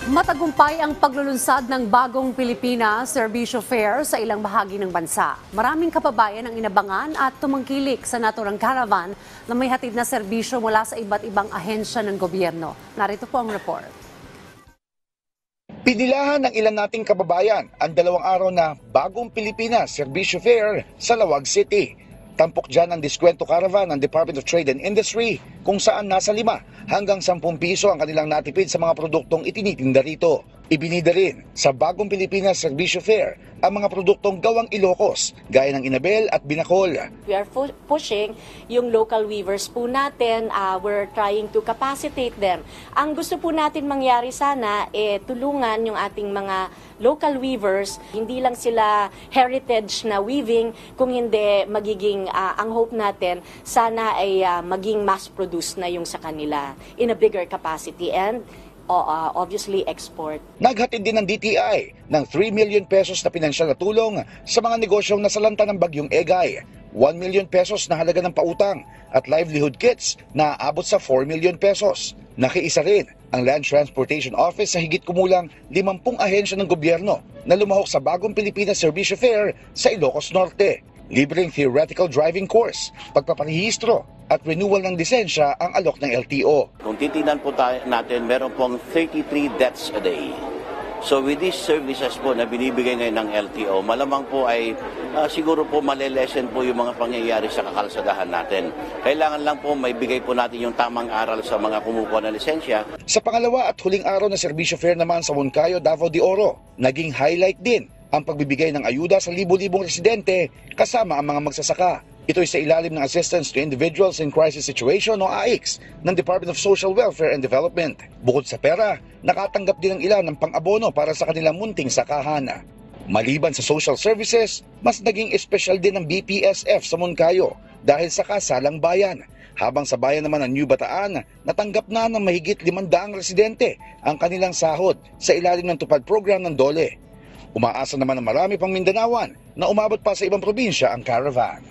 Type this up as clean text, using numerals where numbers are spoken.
Matagumpay ang paglulunsad ng bagong Pilipinas Serbisyo Fair sa ilang bahagi ng bansa. Maraming kababayan ang inabangan at tumangkilik sa naturang caravan na may hatid na serbisyo mula sa iba't ibang ahensya ng gobyerno. Narito po ang report. Pinilahan ng ilan nating kababayan ang 2 araw na bagong Pilipinas Serbisyo Fair sa Lawag City. Tampok dyan ang diskwento caravan ng Department of Trade and Industry kung saan nasa 5 hanggang 10 piso ang kanilang natipid sa mga produktong itinitinda rito. Ibinida rin sa bagong Pilipinas Serbisyo Fair ang mga produktong gawang Ilocos gaya ng inabel at binakol. We are pushing yung local weavers po natin. We're trying to capacitate them. Ang gusto po natin mangyari sana, tulungan yung ating mga local weavers. Hindi lang sila heritage na weaving, kung hindi magiging, ang hope natin, sana ay maging mass-produced na yung sa kanila in a bigger capacity and obviously export. Naghatid din ng DTI ng 3 million pesos na pinansyal na tulong sa mga negosyong nasalanta ng bagyong Egay, 1 million pesos na halaga ng pautang at livelihood kits na aabot sa 4 million pesos. Nakiisa rin ang Land Transportation Office sa higit kumulang 50 ahensya ng gobyerno na lumahok sa bagong Pilipinas Serbisyo Fair sa Ilocos Norte. Libreng theoretical driving course, pagpaparehistro at renewal ng lisensya ang alok ng LTO. Kung titingnan po natin, meron pong 33 deaths a day. So with these services po na binibigay ngayon ng LTO, malamang po ay siguro po malelesen po yung mga pangyayari sa kakalsadahan natin. Kailangan lang po may bigay po natin yung tamang aral sa mga kumukuha ng lisensya. Sa pangalawa at huling araw ng Serbisyo Fair naman sa Moncayo, Davao de Oro, naging highlight din ang pagbibigay ng ayuda sa libo-libong residente kasama ang mga magsasaka. Ito'y sa ilalim ng Assistance to Individuals in Crisis Situation o AICS ng Department of Social Welfare and Development. Bukod sa pera, nakatanggap din ang ilan ng pang-abono para sa kanilang munting sakahan. Maliban sa social services, mas naging espesyal din ng BPSF sa Moncayo dahil sa kasalang bayan. Habang sa bayan naman ng New Bataan, natanggap na ng mahigit 500 residente ang kanilang sahod sa ilalim ng tupad program ng DOLE. Umaasa naman ng marami pang Mindanaoan na umabot pa sa ibang probinsya ang caravan.